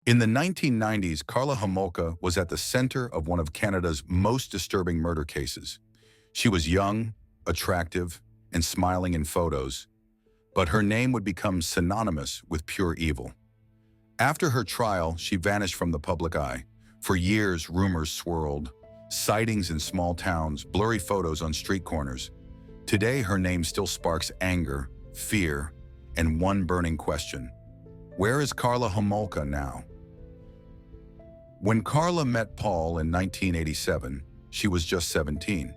In the 1990s, Karla Homolka was at the center of one of Canada's most disturbing murder cases. She was young, attractive, and smiling in photos, but her name would become synonymous with pure evil. After her trial, she vanished from the public eye. For years, rumors swirled, sightings in small towns, blurry photos on street corners. Today, her name still sparks anger, fear, and one burning question. Where is Karla Homolka now? When Karla met Paul in 1987, she was just 17.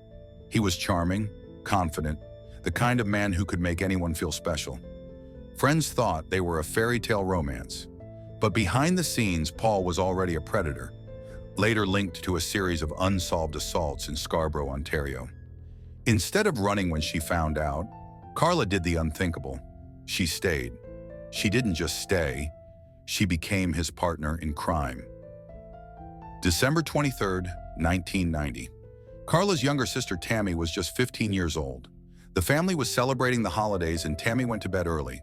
He was charming, confident, the kind of man who could make anyone feel special. Friends thought they were a fairy tale romance. But behind the scenes, Paul was already a predator, later linked to a series of unsolved assaults in Scarborough, Ontario. Instead of running when she found out, Karla did the unthinkable. She stayed. She didn't just stay, she became his partner in crime. December 23, 1990. Karla's younger sister Tammy was just 15 years old. The family was celebrating the holidays and Tammy went to bed early.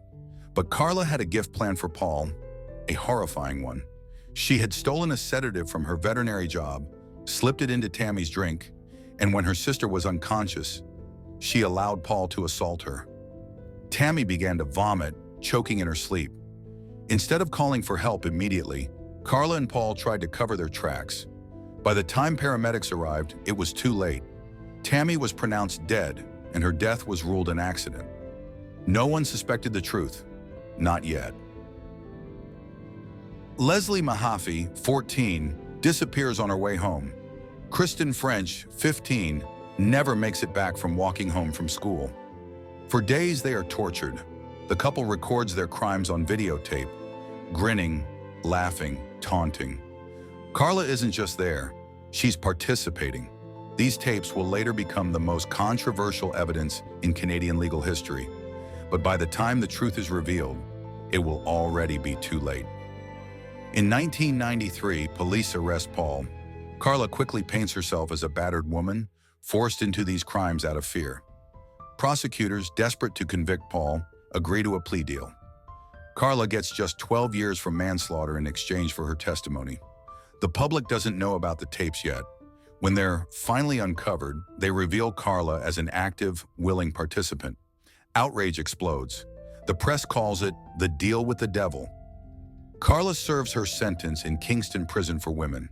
But Karla had a gift planned for Paul, a horrifying one. She had stolen a sedative from her veterinary job, slipped it into Tammy's drink, and when her sister was unconscious, she allowed Paul to assault her. Tammy began to vomit, choking in her sleep. Instead of calling for help immediately, Karla and Paul tried to cover their tracks. By the time paramedics arrived, it was too late. Tammy was pronounced dead, and her death was ruled an accident. No one suspected the truth. Not yet. Leslie Mahaffy, 14, disappears on her way home. Kristen French, 15, never makes it back from walking home from school. For days, they are tortured. The couple records their crimes on videotape, grinning, laughing, taunting. Karla isn't just there, she's participating. These tapes will later become the most controversial evidence in Canadian legal history. But by the time the truth is revealed, it will already be too late. In 1993, police arrest Paul. Karla quickly paints herself as a battered woman, forced into these crimes out of fear. Prosecutors, desperate to convict Paul, agree to a plea deal. Karla gets just 12 years for manslaughter in exchange for her testimony. The public doesn't know about the tapes yet. When they're finally uncovered, they reveal Karla as an active, willing participant. Outrage explodes. The press calls it the deal with the devil. Karla serves her sentence in Kingston Prison for Women.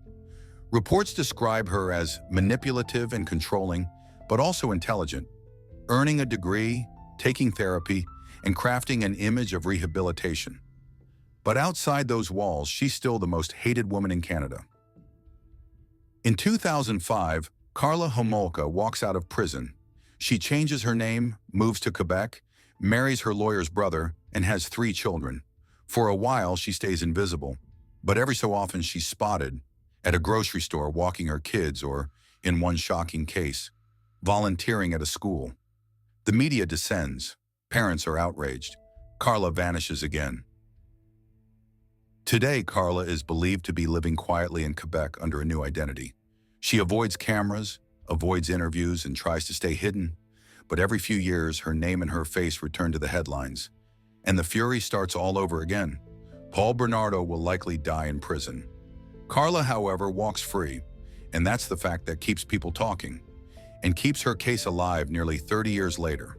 Reports describe her as manipulative and controlling, but also intelligent, earning a degree, taking therapy, and crafting an image of rehabilitation. But outside those walls, she's still the most hated woman in Canada. In 2005, Karla Homolka walks out of prison. She changes her name, moves to Quebec, marries her lawyer's brother, and has 3 children. For a while, she stays invisible, but every so often she's spotted at a grocery store walking her kids or, in one shocking case, volunteering at a school. The media descends. Parents are outraged. Karla vanishes again. Today, Karla is believed to be living quietly in Quebec under a new identity. She avoids cameras, avoids interviews, and tries to stay hidden. But every few years, her name and her face return to the headlines. And the fury starts all over again. Paul Bernardo will likely die in prison. Karla, however, walks free, and that's the fact that keeps people talking, and keeps her case alive nearly 30 years later.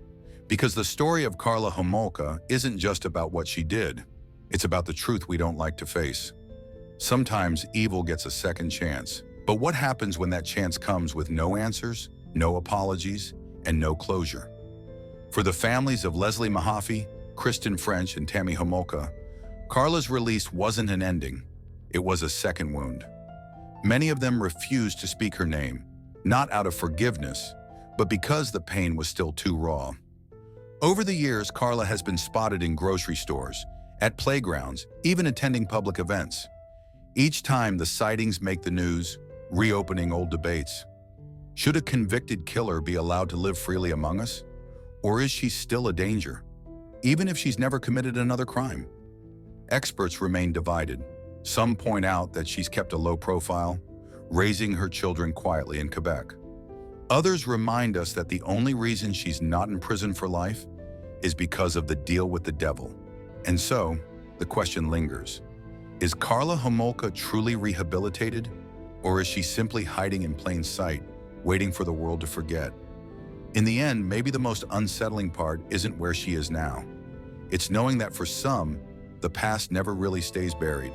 Because the story of Karla Homolka isn't just about what she did, it's about the truth we don't like to face. Sometimes evil gets a second chance, but what happens when that chance comes with no answers, no apologies, and no closure? For the families of Leslie Mahaffy, Kristen French, and Tammy Homolka, Karla's release wasn't an ending, it was a second wound. Many of them refused to speak her name, not out of forgiveness, but because the pain was still too raw. Over the years, Karla has been spotted in grocery stores, at playgrounds, even attending public events. Each time, the sightings make the news, reopening old debates. Should a convicted killer be allowed to live freely among us? Or is she still a danger, even if she's never committed another crime? Experts remain divided. Some point out that she's kept a low profile, raising her children quietly in Quebec. Others remind us that the only reason she's not in prison for life is because of the deal with the devil. And so, the question lingers. Is Karla Homolka truly rehabilitated, or is she simply hiding in plain sight, waiting for the world to forget? In the end, maybe the most unsettling part isn't where she is now. It's knowing that for some, the past never really stays buried.